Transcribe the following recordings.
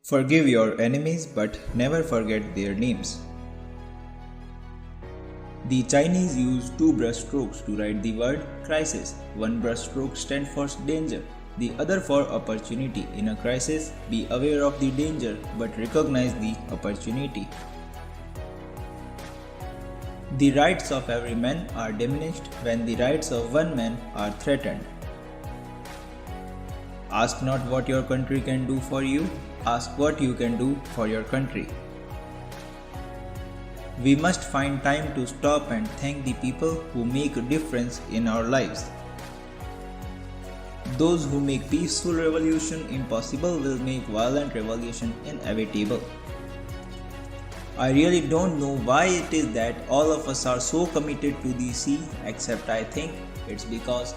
Forgive your enemies but never forget their names. The Chinese use two brushstrokes to write the word crisis. One brushstroke stands for danger, the other for opportunity. In a crisis, be aware of the danger but recognize the opportunity. The rights of every man are diminished when the rights of one man are threatened. Ask not what your country can do for you, ask what you can do for your country. We must find time to stop and thank the people who make a difference in our lives. Those who make peaceful revolution impossible will make violent revolution inevitable. I really don't know why it is that all of us are so committed to the sea, except I think it's because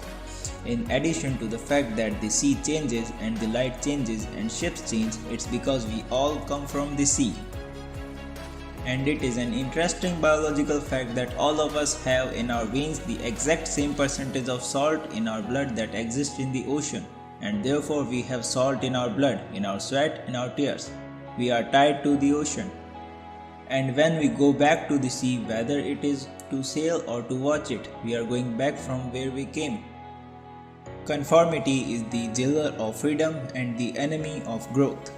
in addition to the fact that the sea changes and the light changes and ships change, it's because we all come from the sea. And it is an interesting biological fact that all of us have in our veins the exact same percentage of salt in our blood that exists in the ocean, and therefore we have salt in our blood, in our sweat, in our tears. We are tied to the ocean. And when we go back to the sea, whether it is to sail or to watch it, we are going back from where we came. Conformity is the jailer of freedom and the enemy of growth.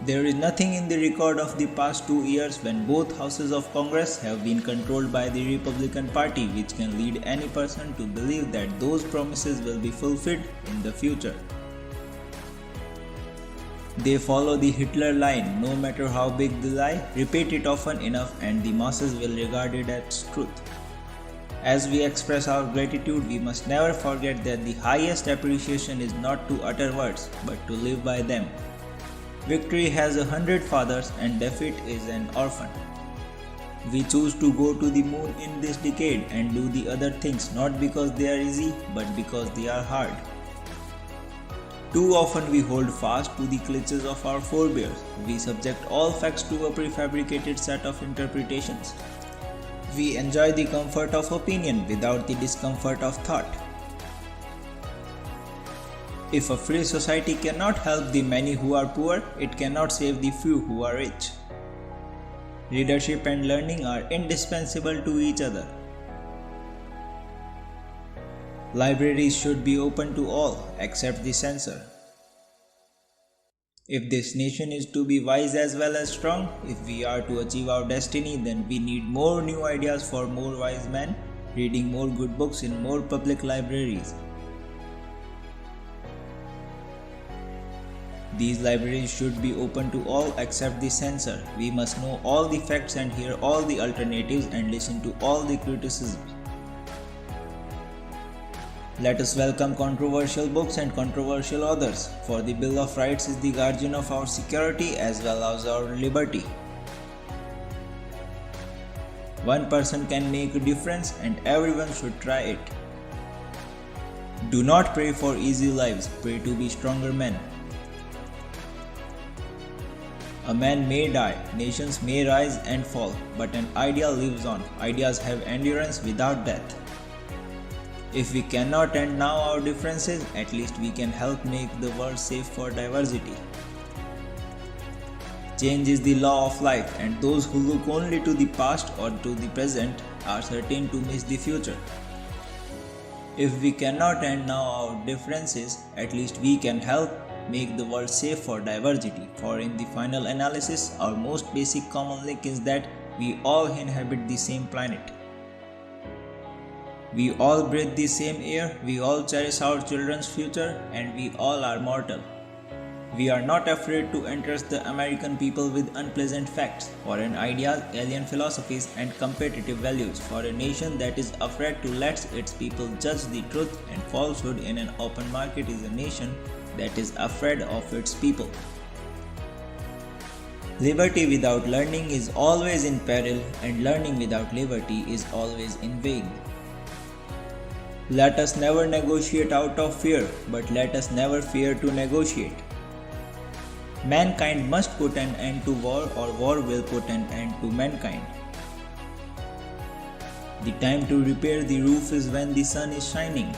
There is nothing in the record of the past 2 years when both houses of Congress have been controlled by the Republican Party which can lead any person to believe that those promises will be fulfilled in the future. They follow the Hitler line, no matter how big the lie, repeat it often enough and the masses will regard it as truth. As we express our gratitude, we must never forget that the highest appreciation is not to utter words, but to live by them. Victory has 100 fathers and defeat is an orphan. We choose to go to the moon in this decade and do the other things not because they are easy, but because they are hard. Too often we hold fast to the clutches of our forebears. We subject all facts to a prefabricated set of interpretations. We enjoy the comfort of opinion without the discomfort of thought. If a free society cannot help the many who are poor, it cannot save the few who are rich. Readership and learning are indispensable to each other. Libraries should be open to all except the censor. If this nation is to be wise as well as strong, if we are to achieve our destiny, then we need more new ideas for more wise men, reading more good books in more public libraries. These libraries should be open to all except the censor. We must know all the facts and hear all the alternatives and listen to all the criticisms. Let us welcome controversial books and controversial authors, for the Bill of Rights is the guardian of our security as well as our liberty. One person can make a difference and everyone should try it. Do not pray for easy lives, pray to be stronger men. A man may die, nations may rise and fall, but an idea lives on. Ideas have endurance without death. If we cannot end now our differences, at least we can help make the world safe for diversity. Change is the law of life, and those who look only to the past or to the present are certain to miss the future. If we cannot end now our differences, at least we can help make the world safe for diversity, for in the final analysis, our most basic common link is that we all inhabit the same planet. We all breathe the same air, we all cherish our children's future, and we all are mortal. We are not afraid to interest the American people with unpleasant facts, foreign ideas, alien philosophies, and competitive values, for a nation that is afraid to let its people judge the truth and falsehood in an open market is a nation that is afraid of its people. Liberty without learning is always in peril, and learning without liberty is always in vain. Let us never negotiate out of fear, but let us never fear to negotiate. Mankind must put an end to war, or war will put an end to mankind. The time to repair the roof is when the sun is shining.